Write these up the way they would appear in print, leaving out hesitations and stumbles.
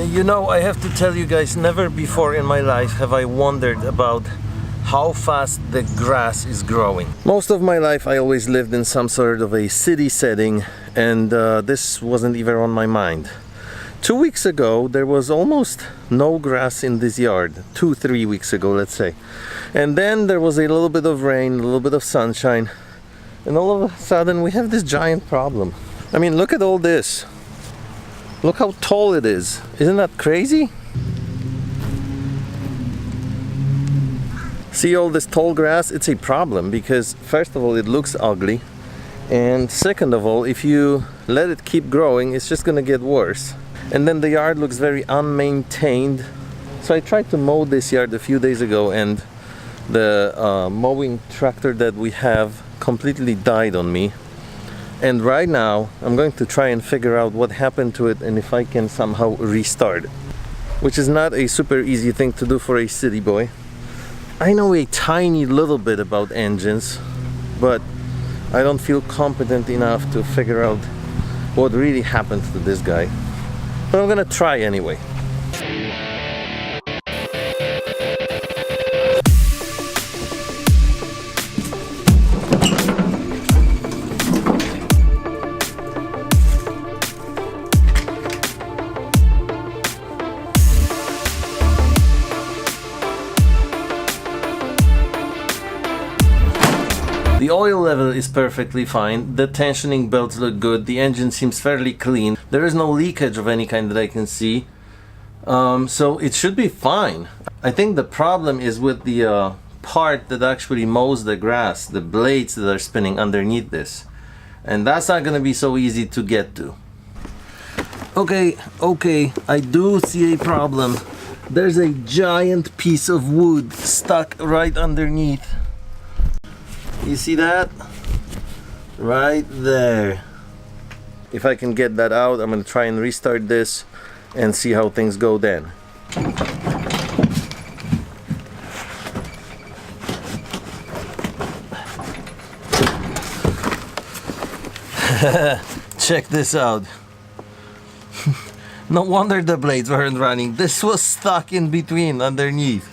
You know, I have to tell you guys, never before in my life have I wondered about how fast the grass is growing. Most of my life I always lived in some sort of a city setting, and this wasn't even on my mind. 2 weeks ago there was almost no grass in this yard. 2-3 weeks ago, let's say. And then there was a little bit of rain, a little bit of sunshine, and all of a sudden we have this giant problem. I mean, look at all this. Look how tall it is. Isn't that crazy? See all this tall grass? It's a problem because first of all it looks ugly, and second of all, if you let it keep growing, it's just gonna get worse. And then the yard looks very unmaintained. So I tried to mow this yard a few days ago, and the mowing tractor that we have completely died on me. And right now I'm going to try and figure out what happened to it and if I can somehow restart it, which is not a super easy thing to do for a city boy. I know a tiny little bit about engines, but I don't feel competent enough to figure out what really happened to this guy. But I'm gonna try anyway. The oil level is perfectly fine, the tensioning belts look good, the engine seems fairly clean, there is no leakage of any kind that I can see, so it should be fine. I think the problem is with the part that actually mows the grass, the blades that are spinning underneath this, and that's not gonna be so easy to get to. Okay, I do see a problem. There's a giant piece of wood stuck right underneath. You see that? Right there. If I can get that out, I'm gonna try and restart this and see how things go then. Check this out. No wonder the blades weren't running. This was stuck in between underneath.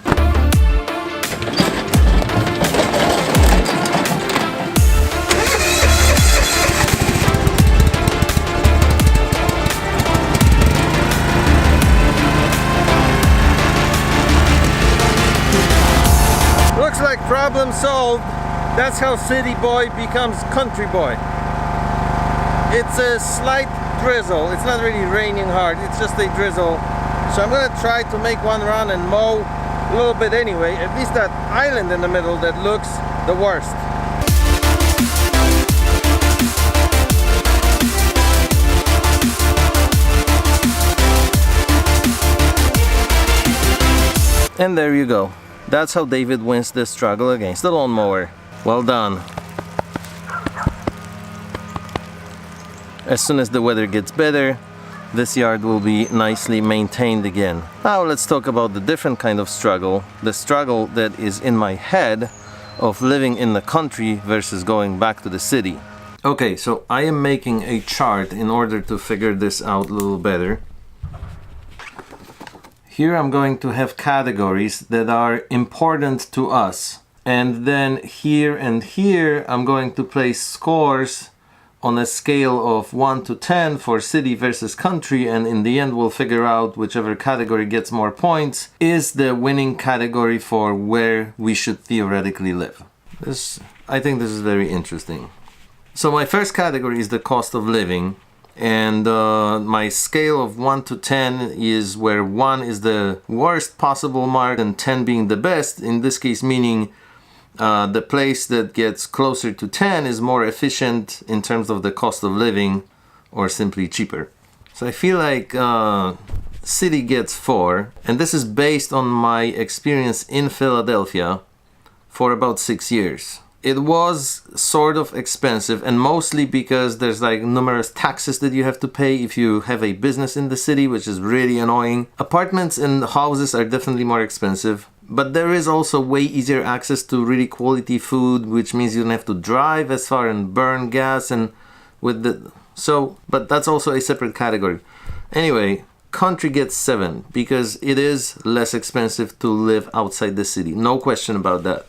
Problem solved. That's how city boy becomes country boy. It's a slight drizzle. It's not really raining hard, it's just a drizzle. So I'm gonna try to make one run and mow a little bit anyway. At least that island in the middle that looks the worst. And there you go. That's how David wins this struggle against the lawnmower. Well done. As soon as the weather gets better, this yard will be nicely maintained again. Now let's talk about the different kind of struggle. The struggle that is in my head of living in the country versus going back to the city. Okay, so I am making a chart in order to figure this out a little better. Here I'm going to have categories that are important to us, and then here and here I'm going to place scores on a scale of 1 to 10 for city versus country, and in the end we'll figure out whichever category gets more points is the winning category for where we should theoretically live. I think this is very interesting. So my first category is the cost of living. And my scale of 1 to 10 is where 1 is the worst possible mark and 10 being the best, in this case meaning the place that gets closer to 10 is more efficient in terms of the cost of living, or simply cheaper. So I feel like city gets 4, and this is based on my experience in Philadelphia for about 6 years. It was sort of expensive, and mostly because there's like numerous taxes that you have to pay if you have a business in the city, which is really annoying. Apartments and houses are definitely more expensive, but there is also way easier access to really quality food, which means you don't have to drive as far and burn gas, and with the but that's also a separate category. Anyway, country gets 7 because it is less expensive to live outside the city. No question about that.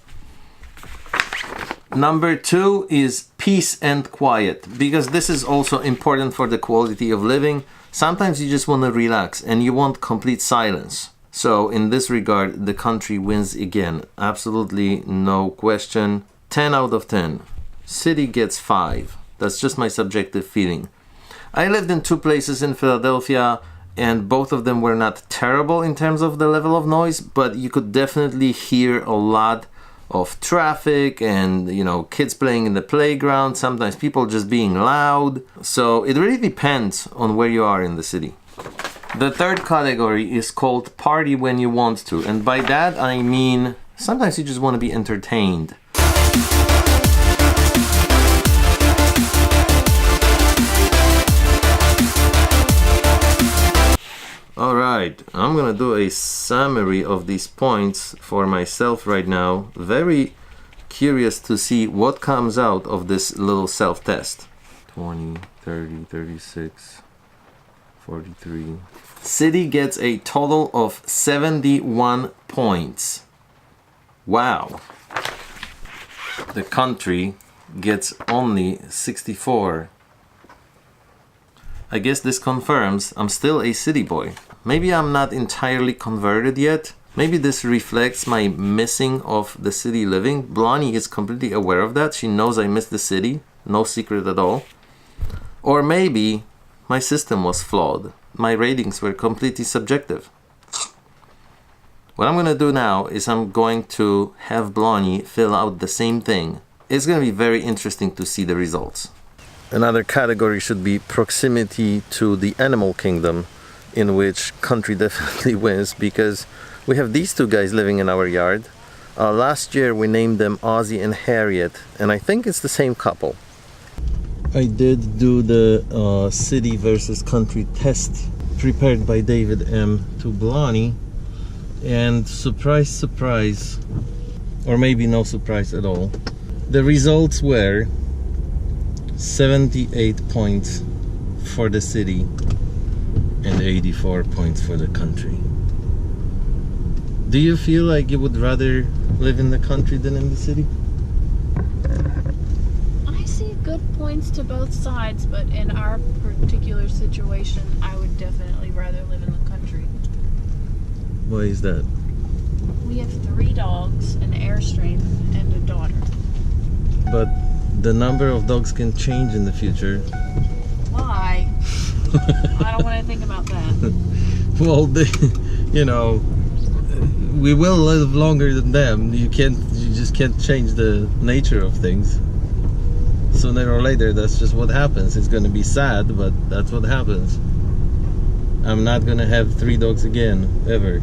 Number 2 is peace and quiet, because this is also important for the quality of living. Sometimes you just want to relax and you want complete silence. So in this regard, the country wins again. Absolutely no question. 10 out of 10. City gets 5. That's just my subjective feeling. I lived in 2 places in Philadelphia, and both of them were not terrible in terms of the level of noise, but you could definitely hear a lot of traffic and, you know, kids playing in the playground, sometimes people just being loud. So it really depends on where you are in the city. The third category is called party when you want to, and by that I mean sometimes you just want to be entertained. Alright, I'm gonna do a summary of these points for myself right now. Very curious to see what comes out of this little self-test. 20, 30, 36, 43. City gets a total of 71 points. Wow. The country gets only 64. I guess this confirms I'm still a city boy. Maybe I'm not entirely converted yet. Maybe this reflects my missing of the city living. Blondie is completely aware of that. She knows I miss the city. No secret at all. Or maybe my system was flawed. My ratings were completely subjective. What I'm going to do now is I'm going to have Blondie fill out the same thing. It's going to be very interesting to see the results. Another category should be proximity to the animal kingdom, in which country definitely wins, because we have these 2 guys living in our yard. Last year we named them Ozzy and Harriet, and I think it's the same couple. I did do the city versus country test prepared by David M. to Blondie, and surprise, surprise, or maybe no surprise at all, the results were 78 points for the city and 84 points for the country. Do you feel like you would rather live in the country than in the city? I see good points to both sides, but in our particular situation, I would definitely rather live in the country. Why is that? We have 3 dogs, an Airstream, and a daughter. But the number of dogs can change in the future. Why? I don't want to think about that. Well, you know, we will live longer than them. You just can't change the nature of things. Sooner or later, that's just what happens. It's gonna be sad, but that's what happens. I'm not gonna have 3 dogs again, ever.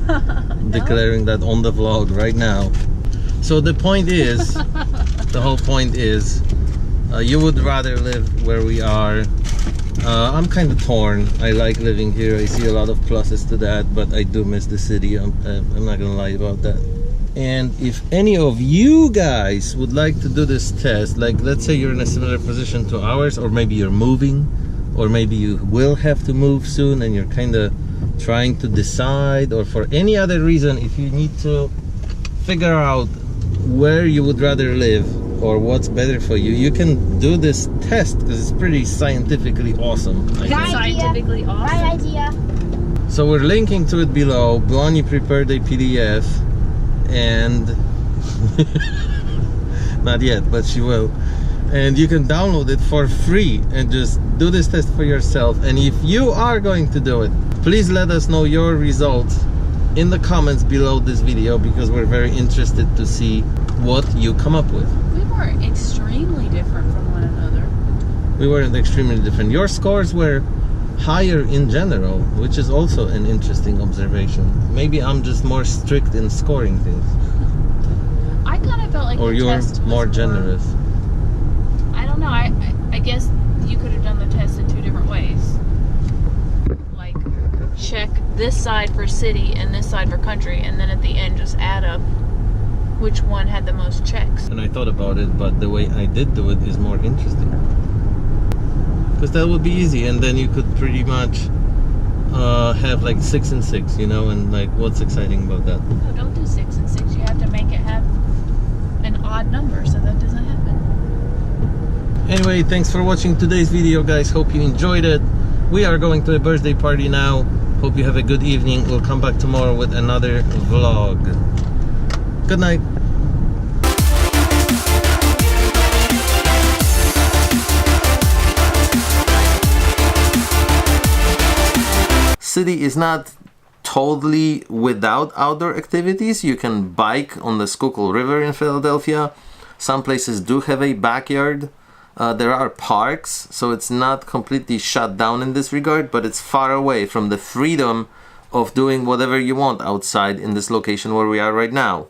No? Declaring that on the vlog right now. So the point is, the whole point is, you would rather live where we are. I'm kind of torn. I like living here. I see a lot of pluses to that, but I do miss the city. I'm not gonna lie about that. And if any of you guys would like to do this test, like let's say you're in a similar position to ours, or maybe you're moving, or maybe you will have to move soon and you're kind of trying to decide, or for any other reason, if you need to figure out where you would rather live or what's better for you, you can do this test because it's pretty scientifically awesome. Scientifically awesome. My idea. So we're linking to it below. Blondie prepared a PDF, and not yet, but she will. And you can download it for free and just do this test for yourself. And if you are going to do it, please let us know your results in the comments below this video, because we're very interested to see what you come up with. We were extremely different from one another. We weren't extremely different. Your scores were higher in general, which is also an interesting observation. Maybe I'm just more strict in scoring things. I kind of felt like or the you're test was more generous. I don't know. I guess you could have done the test in 2 different ways. Like, check this side for city and this side for country, and then at the end just add up which one had the most checks. And I thought about it, but the way I did do it is more interesting. Because that would be easy, and then you could pretty much have like 6 and 6, you know, and like what's exciting about that? No, don't do 6 and 6. You have to make it have an odd number so that doesn't happen. Anyway, thanks for watching today's video, guys. Hope you enjoyed it. We are going to a birthday party now. Hope you have a good evening. We'll come back tomorrow with another vlog. Good night. City is not totally without outdoor activities. You can bike on the Schuylkill River in Philadelphia. Some places do have a backyard. There are parks, so it's not completely shut down in this regard, but it's far away from the freedom of doing whatever you want outside in this location where we are right now.